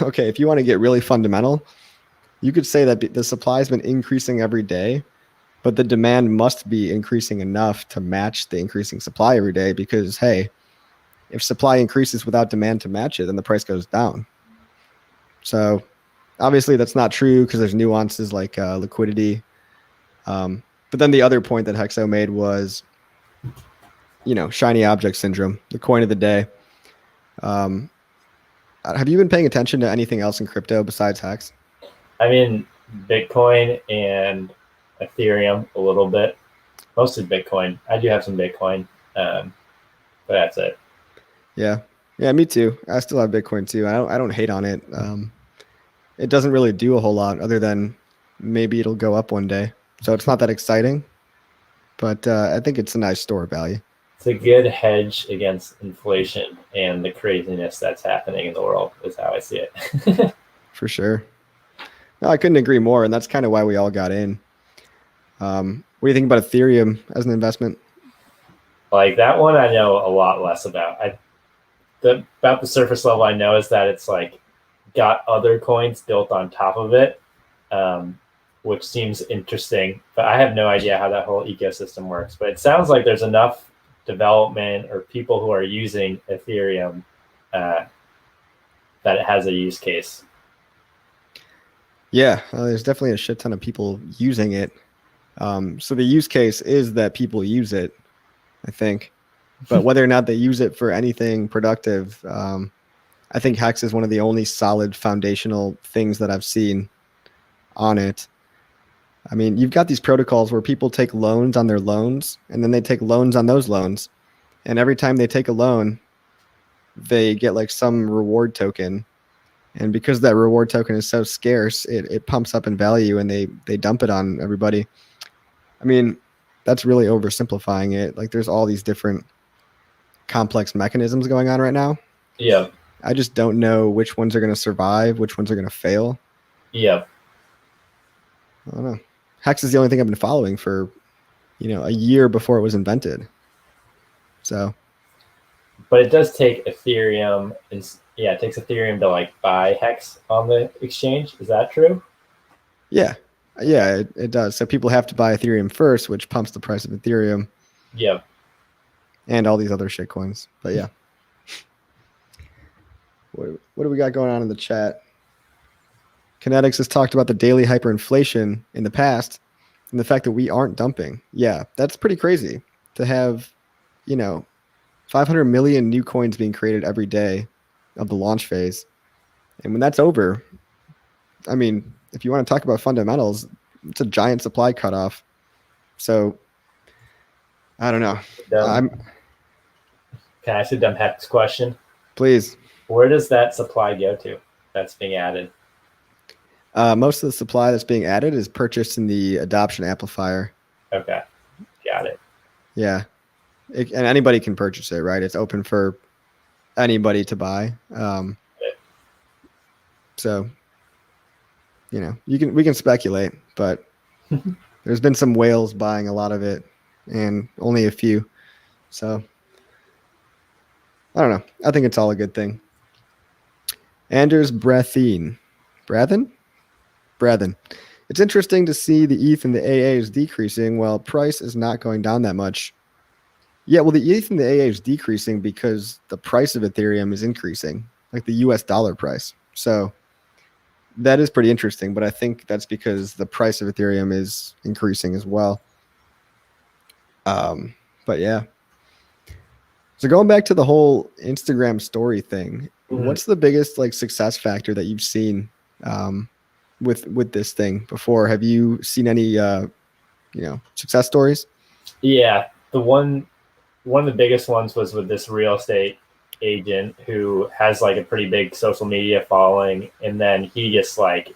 okay, if you want to get really fundamental, you could say that the supply has been increasing every day, but the demand must be increasing enough to match the increasing supply every day because, hey, if supply increases without demand to match it, then the price goes down. So obviously that's not true because there's nuances like liquidity. But then the other point that Hexo made was, shiny object syndrome, the coin of the day. Have you been paying attention to anything else in crypto besides Hex? I mean, Bitcoin and Ethereum a little bit. Mostly Bitcoin. I do have some Bitcoin, but that's it. Yeah, me too. I still have Bitcoin too. I don't hate on it. It doesn't really do a whole lot other than maybe it'll go up one day. So it's not that exciting, but I think it's a nice store value. It's a good hedge against inflation and the craziness that's happening in the world is how I see it. For sure. No, I couldn't agree more. And that's kind of why we all got in. What do you think about Ethereum as an investment? Like that one, I know a lot less about. About the surface level I know is that it's like got other coins built on top of it, which seems interesting. But I have no idea how that whole ecosystem works. But it sounds like there's enough development or people who are using Ethereum that it has a use case. Yeah, there's definitely a shit ton of people using it. So the use case is that people use it, I think. But whether or not they use it for anything productive, I think Hex is one of the only solid foundational things that I've seen on it. I mean, you've got these protocols where people take loans on their loans, and then they take loans on those loans. And every time they take a loan, they get like some reward token. And because that reward token is so scarce, it pumps up in value and they dump it on everybody. I mean, that's really oversimplifying it. Like there's all these different complex mechanisms going on right now. Yeah. I just don't know which ones are going to survive, which ones are going to fail. Yeah. I don't know. Hex is the only thing I've been following for, a year before it was invented. So. But it does take Ethereum. It takes Ethereum to like buy Hex on the exchange. Is that true? Yeah. Yeah, it does. So people have to buy Ethereum first, which pumps the price of Ethereum. Yeah. And all these other shit coins. But yeah. What do we got going on in the chat? Kinetics has talked about the daily hyperinflation in the past and the fact that we aren't dumping. Yeah, that's pretty crazy to have, 500 million new coins being created every day of the launch phase. And when that's over, I mean, if you want to talk about fundamentals, it's a giant supply cutoff. So I don't know. Can I ask a dumb Hex question? Please. Where does that supply go to that's being added? Most of the supply that's being added is purchased in the adoption amplifier. Okay. Got it. Yeah. And anybody can purchase it, right? It's open for anybody to buy. So, we can speculate, but there's been some whales buying a lot of it and only a few. So I don't know. I think it's all a good thing. Anders Brathen. It's interesting to see the ETH and the AA is decreasing while price is not going down that much. Yeah, well, the ETH and the AA is decreasing because the price of Ethereum is increasing, like the US dollar price. So that is pretty interesting, but I think that's because the price of Ethereum is increasing as well. But yeah. So going back to the whole Instagram story thing, what's the biggest success factor that you've seen with this thing before? Have you seen any success stories? Yeah, the one one of the biggest ones was with this real estate agent who has like a pretty big social media following, and then he just like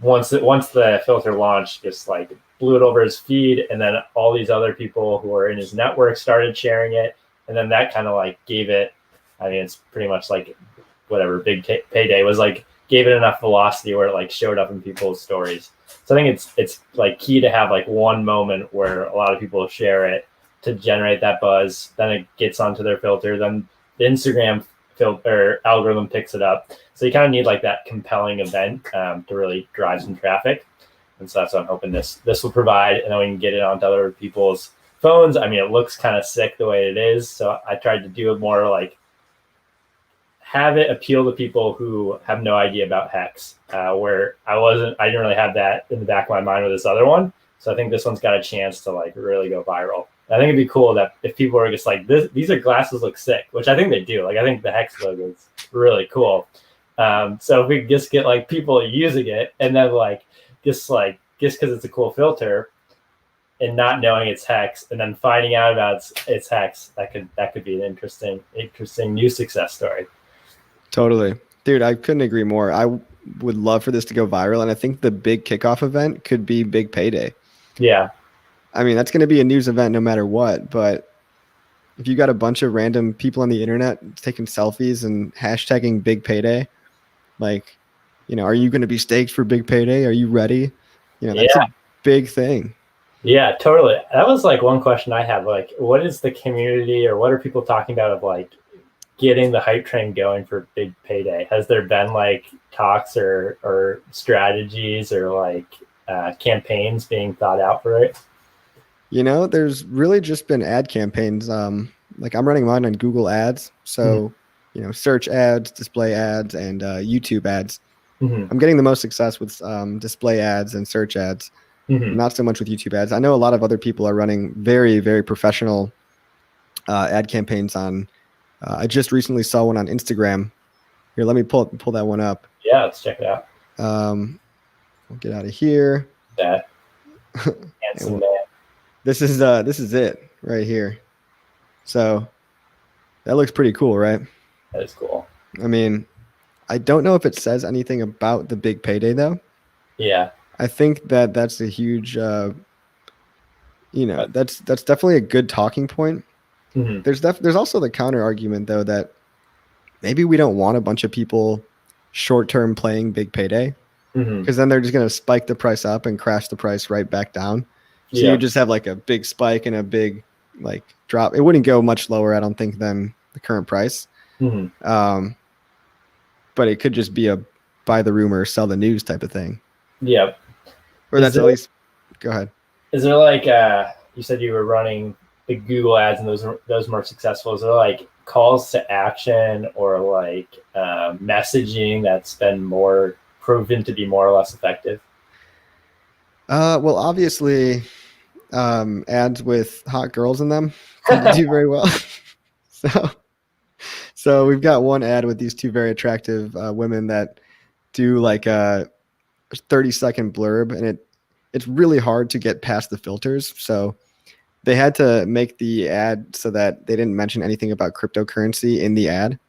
once the filter launched, just like blew it over his feed, and then all these other people who are in his network started sharing it, and then that kind of like gave it. I mean, it's pretty much like whatever big payday was like gave it enough velocity where it like showed up in people's stories. So I think it's like key to have like one moment where a lot of people share it to generate that buzz. Then it gets onto their filter. Then the Instagram filter algorithm picks it up. So you kind of need like that compelling event to really drive some traffic. And so that's what I'm hoping this will provide, and then we can get it onto other people's phones. I mean, it looks kind of sick the way it is. So I tried to do it more like have it appeal to people who have no idea about HEX, where I didn't really have that in the back of my mind with this other one. So I think this one's got a chance to like really go viral. I think it'd be cool that if people are just like, these are glasses look sick, which I think they do. Like, I think the HEX logo is really cool. So if we could just get like people using it, and then just because it's a cool filter and not knowing it's HEX, and then finding out about it's HEX, that could be an interesting new success story. Totally. Dude, I couldn't agree more. I would love for this to go viral, and I think the big kickoff event could be Big Payday. Yeah. I mean, that's going to be a news event no matter what, but if you got a bunch of random people on the internet taking selfies and hashtagging Big Payday, like, are you going to be staked for Big Payday? Are you ready? That's a big thing. Yeah, totally. That was like one question I had. Like, what is the community, or what are people talking about of like getting the hype train going for Big Payday? Has there been like talks or strategies or like campaigns being thought out for it? There's really just been ad campaigns. Like I'm running mine on Google Ads. So, search ads, display ads, and YouTube ads. Mm-hmm. I'm getting the most success with display ads and search ads, not so much with YouTube ads. I know a lot of other people are running very, very professional ad campaigns on. I just recently saw one on Instagram. Here, let me pull that one up. Yeah, let's check it out. We'll get out of here. That handsome man. This is it right here. So that looks pretty cool, right? That is cool. I mean, I don't know if it says anything about the Big Payday though. Yeah. I think that's a huge, that's definitely a good talking point. Mm-hmm. There's also the counter argument though that maybe we don't want a bunch of people short-term playing Big Payday, because then they're just going to spike the price up and crash the price right back down. So you just have like a big spike and a big like drop. It wouldn't go much lower, I don't think, than the current price. But it could just be a buy the rumor, sell the news type of thing. Yeah. Or that's at least. Go ahead. Is there like you said you were running the Google ads and those more successful? Is there like calls to action or like messaging that's been more proven to be more or less effective? Well, obviously, ads with hot girls in them tend to do very well. So we've got one ad with these two very attractive women that do like a 30-second blurb, and it's really hard to get past the filters. So they had to make the ad so that they didn't mention anything about cryptocurrency in the ad.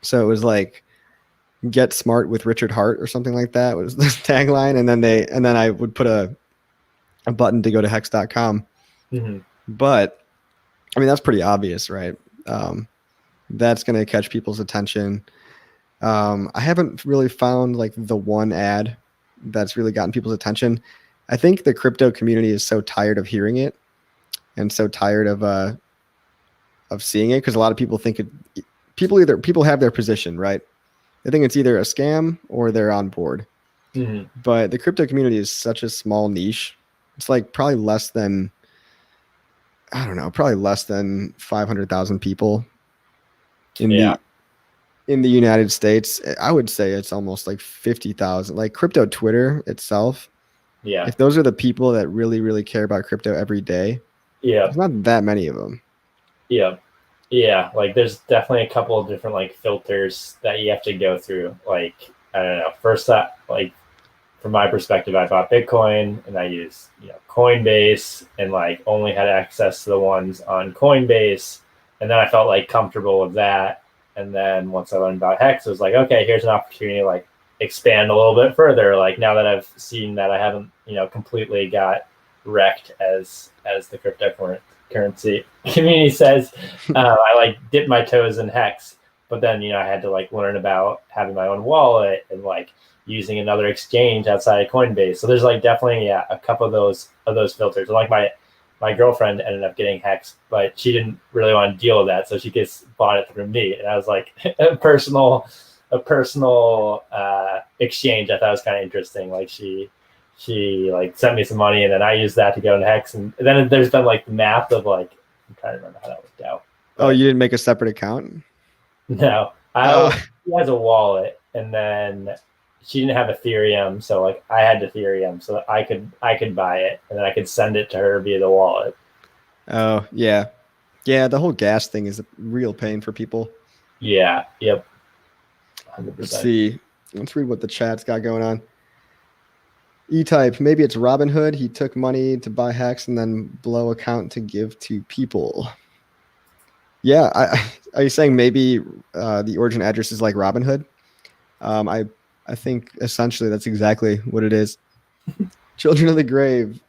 So it was like, "Get smart with Richard Hart" or something like that was the tagline, and then I would put a button to go to hex.com. But I mean, that's pretty obvious, right? That's going to catch people's attention. I haven't really found like the one ad that's really gotten people's attention. I think the crypto community is so tired of hearing it and so tired of seeing it, because a lot of people think people have their position, right? They think it's either a scam or they're on board. But the crypto community is such a small niche. It's like probably less than 500,000 people in the United States. I would say it's almost like 50,000. Like crypto Twitter itself. Yeah. If those are the people that really, really care about crypto every day, there's not that many of them. Yeah. Yeah. Like there's definitely a couple of different like filters that you have to go through. Like, I don't know. First from my perspective, I bought Bitcoin and I used Coinbase and like only had access to the ones on Coinbase, and then I felt like comfortable with that. And then once I learned about Hex, it was like, okay, here's an opportunity to like expand a little bit further. Like now that I've seen that I haven't completely got wrecked as the cryptocurrency community says, I like dipped my toes in Hex, but then I had to like learn about having my own wallet and like using another exchange outside of Coinbase. So there's like definitely a couple of those filters. And like my girlfriend ended up getting Hex, but she didn't really want to deal with that, so she just bought it through me. And I was like a personal exchange. I thought was kind of interesting. Like she like sent me some money, and then I used that to go into Hex. And then there's been like the math of like, I'm trying to remember how that worked out. Oh, you didn't make a separate account? No, she has a wallet, and then she didn't have Ethereum, so like I had Ethereum, so I could buy it, and then I could send it to her via the wallet. Oh yeah, yeah. The whole gas thing is a real pain for people. Yeah. Yep. 100%. Let's see. Let's read what the chat's got going on. E-Type, maybe it's Robinhood. He took money to buy Hex and then blow account to give to people. Yeah, are you saying maybe the origin address is like Robinhood? I think essentially that's exactly what it is. Children of the Grave.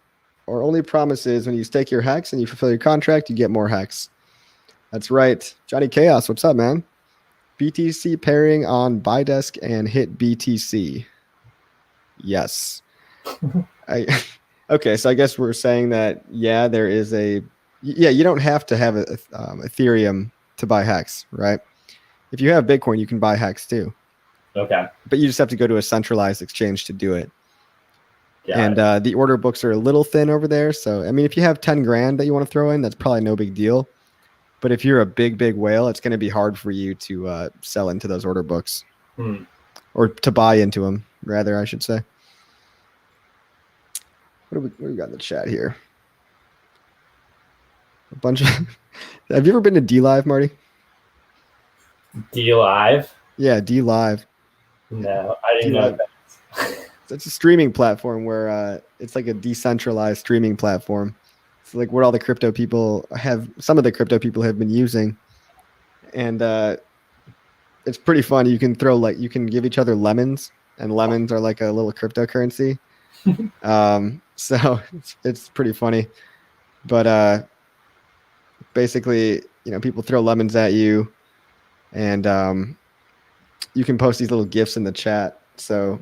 Our only promise is when you stake your Hex and you fulfill your contract, you get more Hex. That's right. Johnny Chaos, what's up, man? BTC pairing on Bidesk and hit BTC. Yes. Okay, so I guess we're saying that, yeah, there is you don't have to have Ethereum to buy Hex, right? If you have Bitcoin, you can buy Hex too. Okay. But you just have to go to a centralized exchange to do it. Got and it. The order books are a little thin over there. So, I mean, if you have 10 grand that you want to throw in, that's probably no big deal. But if you're a big whale, it's going to be hard for you to sell into those order books. Or to buy into them, rather, I should say. What do we got in the chat here? A bunch of... Have you ever been to D-Live, Marty? D-Live? Yeah, D-Live. No, I didn't know that. It's a streaming platform where it's like a decentralized streaming platform. It's like what all the crypto people some of the crypto people have been using. And it's pretty fun. You can you can give each other lemons, and lemons are like a little cryptocurrency. So it's pretty funny. But basically, people throw lemons at you, and you can post these little GIFs in the chat. So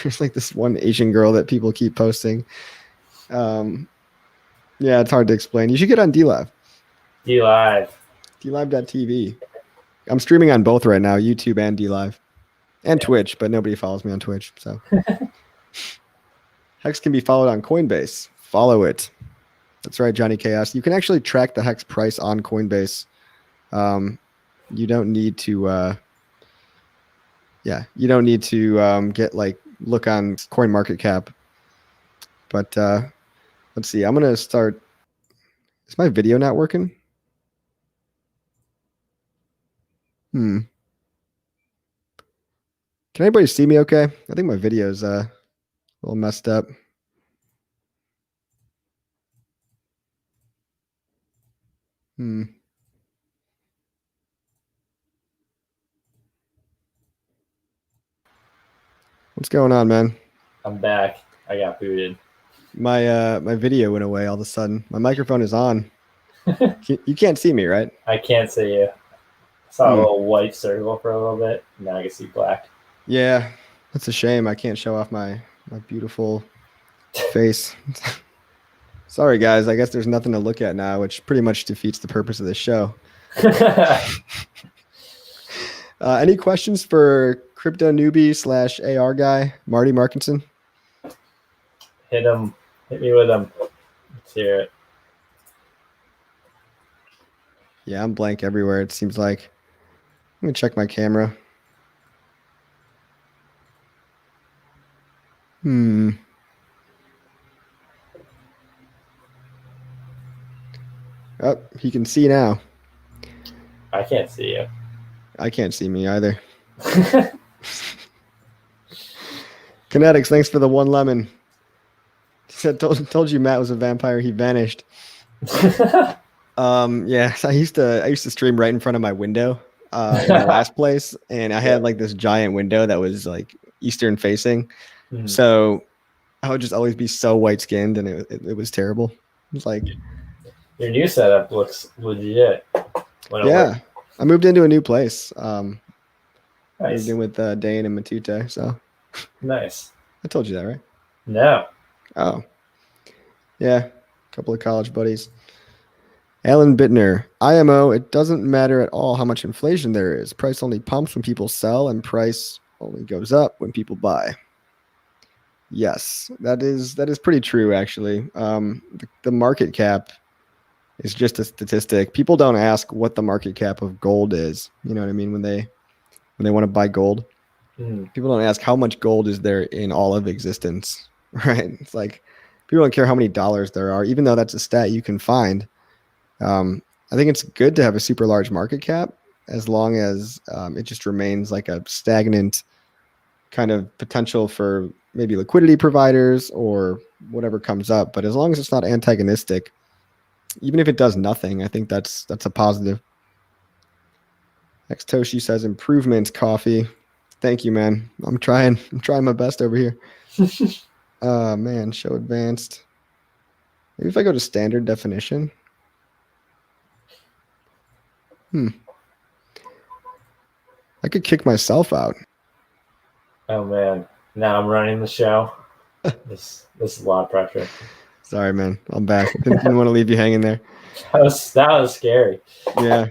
there's like this one Asian girl that people keep posting. Yeah, it's hard to explain. You should get on D-Live. D-Live. D-Live.tv. I'm streaming on both right now, YouTube and D-Live. And Twitch, but nobody follows me on Twitch. So Hex can be followed on Coinbase. Follow it. That's right, Johnny Chaos. You can actually track the Hex price on Coinbase. You don't need to you don't need to get look on CoinMarketCap. But let's see. I'm gonna start. Is my video not working? Can anybody see me okay? I think my video's a little messed up. What's going on, man? I'm back. I got booted. My video went away all of a sudden. My microphone is on. You can't see me, right? I can't see you. I saw a little white circle for a little bit. Now I can see black. Yeah, that's a shame. I can't show off my beautiful face. Sorry, guys. I guess there's nothing to look at now, which pretty much defeats the purpose of the show. Any questions for crypto newbie / AR guy, Marty Markinson? Hit him. Hit me with him. Let's hear it. Yeah, I'm blank everywhere, it seems like. Let me check my camera. Oh, he can see now. I can't see you. I can't see me either. Kinetics, thanks for the 1 lemon. Said told you Matt was a vampire. He vanished. Yeah, I used to stream right in front of my window in my last place, and I had like this giant window that was like eastern facing. So I would just always be so white skinned, and it was terrible. It was like your new setup looks legit. Yeah, I moved into a new place. Nice. Moved in with Dane and Matute. So nice. I told you that, right? No. Oh, yeah, a couple of college buddies. Alan Bittner, IMO, it doesn't matter at all how much inflation there is. Price only pumps when people sell, and price only goes up when people buy. Yes, that is pretty true, actually. The market cap is just a statistic. People don't ask what the market cap of gold is. You know what I mean? When they want to buy gold, people don't ask how much gold is there in all of existence, right? It's like people don't care how many dollars there are, even though that's a stat you can find. I think it's good to have a super large market cap as long as it just remains like a stagnant kind of potential for maybe liquidity providers or whatever comes up. But as long as it's not antagonistic, even if it does nothing, I think that's a positive. Toshi says improvements, coffee. Thank you, man. I'm trying my best over here. Man, show advanced. Maybe if I go to standard definition. I could kick myself out. Oh man. Now I'm running the show. This is a lot of pressure. Sorry, man. I'm back. Didn't want to leave you hanging there. That was scary. Yeah.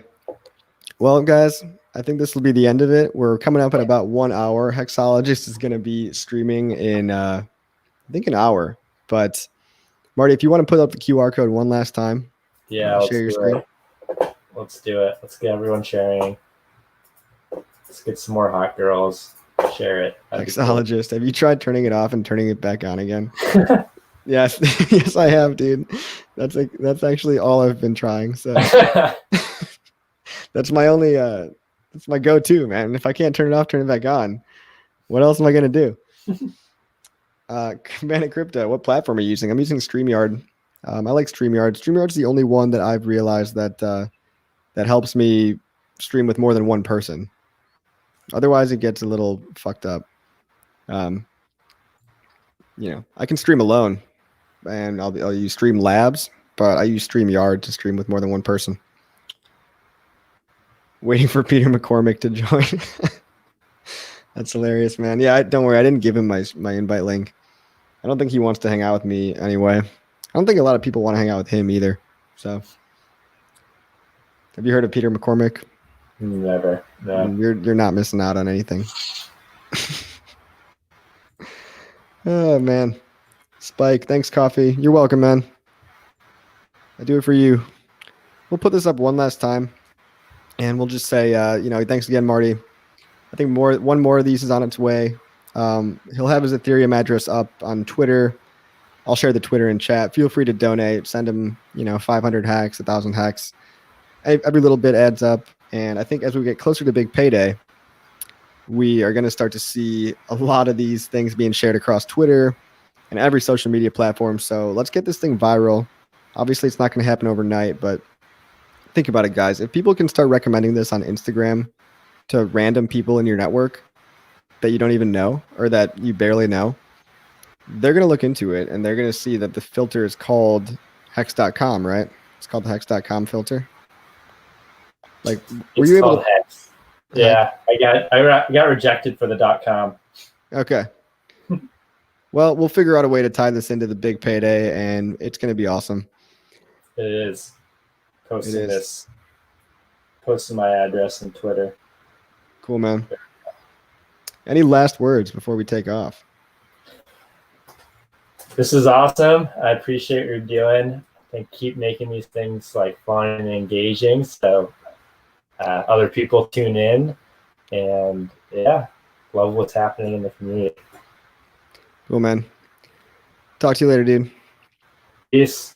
Well, guys, I think this will be the end of it. We're coming up at about 1 hour. Hexologist is going to be streaming in, I think, an hour. But Marty, if you want to put up the QR code one last time, share your screen. Let's do it. Let's get everyone sharing. Let's get some more hot girls. Share it. Hexologist, have you tried turning it off and turning it back on again? Yes, yes, I have, dude. That's actually all I've been trying. So that's my only that's my go-to, man. If I can't turn it off, turn it back on. What else am I gonna do? Bandit Crypto, what platform are you using? I'm using StreamYard. I like StreamYard. StreamYard's the only one that I've realized that helps me stream with more than one person. Otherwise, it gets a little fucked up. I can stream alone, and I'll use Streamlabs, but I use StreamYard to stream with more than one person. Waiting for Peter McCormick to join. That's hilarious, man. Yeah, don't worry. I didn't give him my invite link. I don't think he wants to hang out with me anyway. I don't think a lot of people want to hang out with him either. So, have you heard of Peter McCormick? Never. No. You're not missing out on anything. Oh man, Spike, thanks, coffee. You're welcome, man. I do it for you. We'll put this up one last time, and we'll just say, thanks again, Marty. I think one more of these is on its way. He'll have his Ethereum address up on Twitter. I'll share the Twitter in chat. Feel free to donate. Send him, 500 HEX, 1,000 HEX. Every little bit adds up. And I think as we get closer to big payday, we are going to start to see a lot of these things being shared across Twitter and every social media platform. So let's get this thing viral. Obviously, it's not going to happen overnight, but think about it, guys. If people can start recommending this on Instagram to random people in your network that you don't even know or that you barely know, they're going to look into it and they're going to see that the filter is called hex.com, right? It's called the hex.com filter. Like, were you able to? Hex. Yeah, I got rejected for the .com. Okay. Well, we'll figure out a way to tie this into the big payday, and it's going to be awesome. It is. Posting my address on Twitter. Cool, man. Any last words before we take off? This is awesome. I appreciate what you're doing. I think keep making these things like fun and engaging, so other people tune in, and love what's happening in the community. Cool, man. Talk to you later, dude. Peace.